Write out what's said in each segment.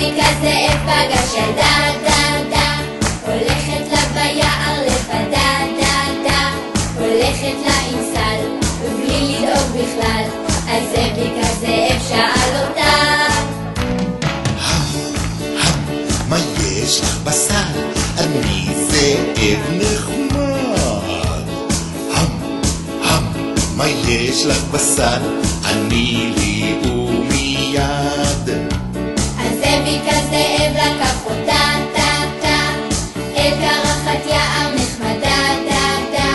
הזאביק הזאב פגש ילדה דה דה, הולכת לה ביער לבדה דה דה, הולכת לה עם סל ובלי לדאוג בכלל. הזאביק הזאב שאל אותה, מה יש לך בסל? אני זאב נחמד. מה יש לך בסל? אני לי ומיד. הזאביק הזאב לקח אותה טה טה אל קרחת יער נחמדה דה דה,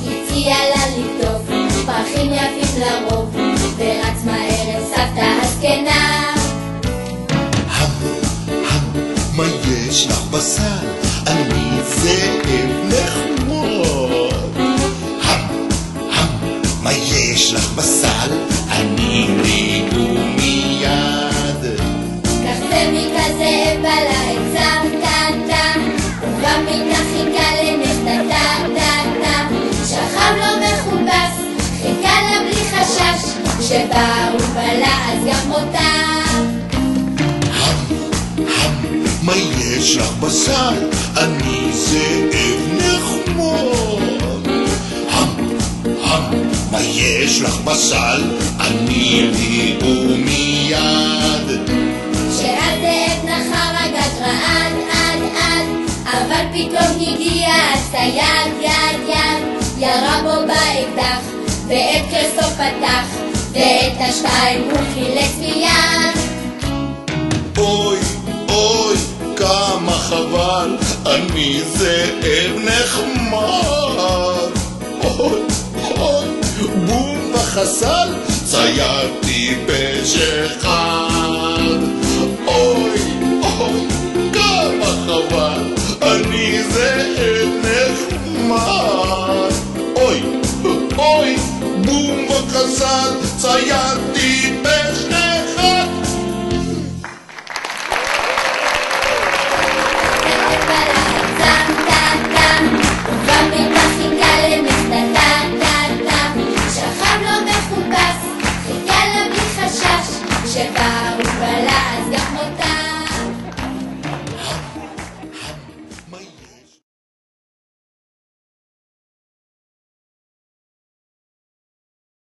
הציע לה לקטוף פרחים יפים לרוב, ורץ מהר אל סבתא הזקנה. מה יש לך בסל? אני זאב נחמד. מה יש לך בסל? אני לי ומיד. כך זאביק הזאב בלה את סבתא, ובמיטה חיכה לנכדתה טה טה, שכב לו מחובס, חיכה לה בלי חשש, כשבא הוא בלה אז גם אותה. מה יש לך בסל? אני זאב נחמד. מה יש לך בסל? אני לי ומיד. כשהזאב נחר הגת רעד עד עד, אבל פתאום הגיע הצייד יד יד, ירה בו באקדח ואת כסו פתח, ואת השתיים הוא חילץ מיד. אוי אוי כמה חבל, אני זאב נחמד. אוי אוי בום וחסל, ציירתי בשחד. אוי אוי כמה חבל, אני זאב נחמד. אוי אוי בום וחסל, ציירתי בשחד. שבא